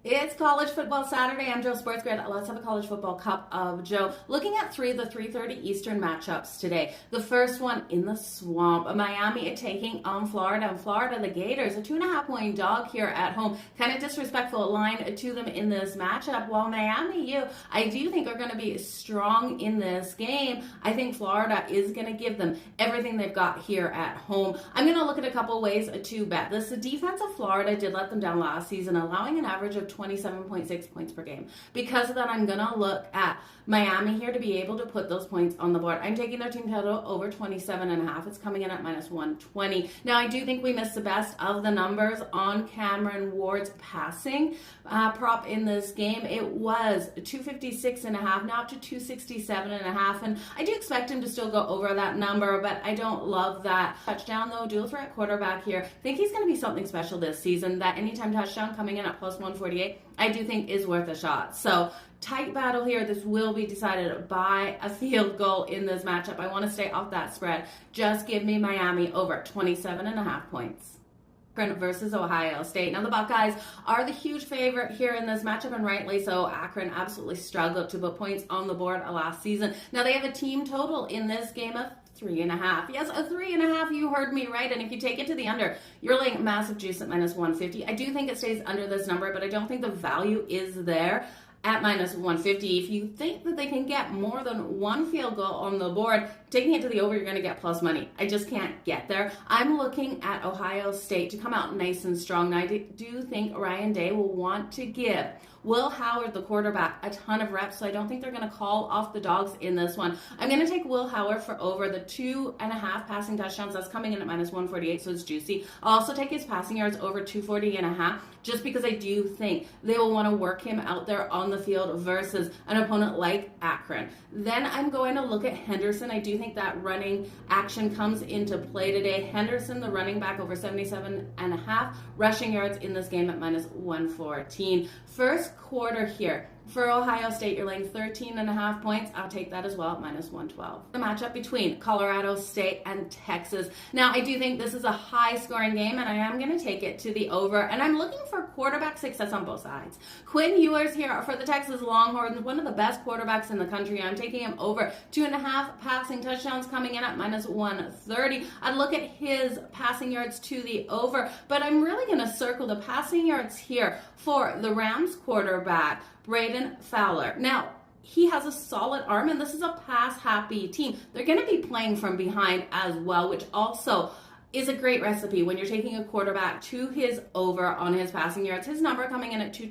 It's College Football Saturday. I'm Joe Sports Grid. Let's have a college football cup of Joe. Looking at the 3:30 Eastern matchups today. The first one in the swamp. Miami taking on Florida. And Florida, the Gators, a 2.5-point dog here at home. Kind of disrespectful line to them in this matchup. While Miami, I do think are going to be strong in this game. I think Florida is going to give them everything they've got here at home. I'm going to look at a couple ways to bet this. The defense of Florida did let them down last season, allowing an average of 27.6 points per game. Because of that, I'm going to look at Miami here to be able to put those points on the board. I'm taking their team total over 27.5. It's coming in at minus 120. Now, I do think we missed the best of the numbers on Cameron Ward's passing prop in this game. It was 256.5, now up to 267.5. And I do expect him to still go over that number, but I don't love that touchdown, though. Dual threat quarterback here. I think he's going to be something special this season. That anytime touchdown coming in at plus 148, I do think is worth a shot. So tight battle here. This will be decided by a field goal in this matchup. I want to stay off that spread. Just give me Miami over 27.5 points. Akron versus Ohio State. Now the Buckeyes are the huge favorite here in this matchup, and rightly so. Akron absolutely struggled to put points on the board last season. Now they have a team total in this game of 3.5. Yes, a 3.5. You heard me right. And if you take it to the under, you're laying massive juice at minus 150. I do think it stays under this number, but I don't think the value is there at minus 150. If you think that they can get more than one field goal on the board, taking it to the over, you're going to get plus money. I just can't get there. I'm looking at Ohio State to come out nice and strong. Now, I do think Ryan Day will want to give Will Howard, the quarterback, a ton of reps, so I don't think they're going to call off the dogs in this one. I'm going to take Will Howard for over the 2.5 passing touchdowns. That's coming in at minus 148, so it's juicy. I'll also take his passing yards over 240.5, just because I do think they will want to work him out there on the field versus an opponent like Akron. Then I'm going to look at Henderson. I do think that running action comes into play today. Henderson, the running back, over 77.5 rushing yards in this game at minus 114. First quarter here. For Ohio State, you're laying 13.5 points. I'll take that as well at minus 112. The matchup between Colorado State and Texas. Now, I do think this is a high-scoring game, and I am going to take it to the over. And I'm looking for quarterback success on both sides. Quinn Ewers here for the Texas Longhorns, one of the best quarterbacks in the country. I'm taking him over 2.5 passing touchdowns coming in at minus 130. I'd look at his passing yards to the over, but I'm really going to circle the passing yards here for the Rams quarterback, Braden Fowler. Now, he has a solid arm, and this is a pass-happy team. They're going to be playing from behind as well, which also is a great recipe when you're taking a quarterback to his over on his passing yards. His number coming in at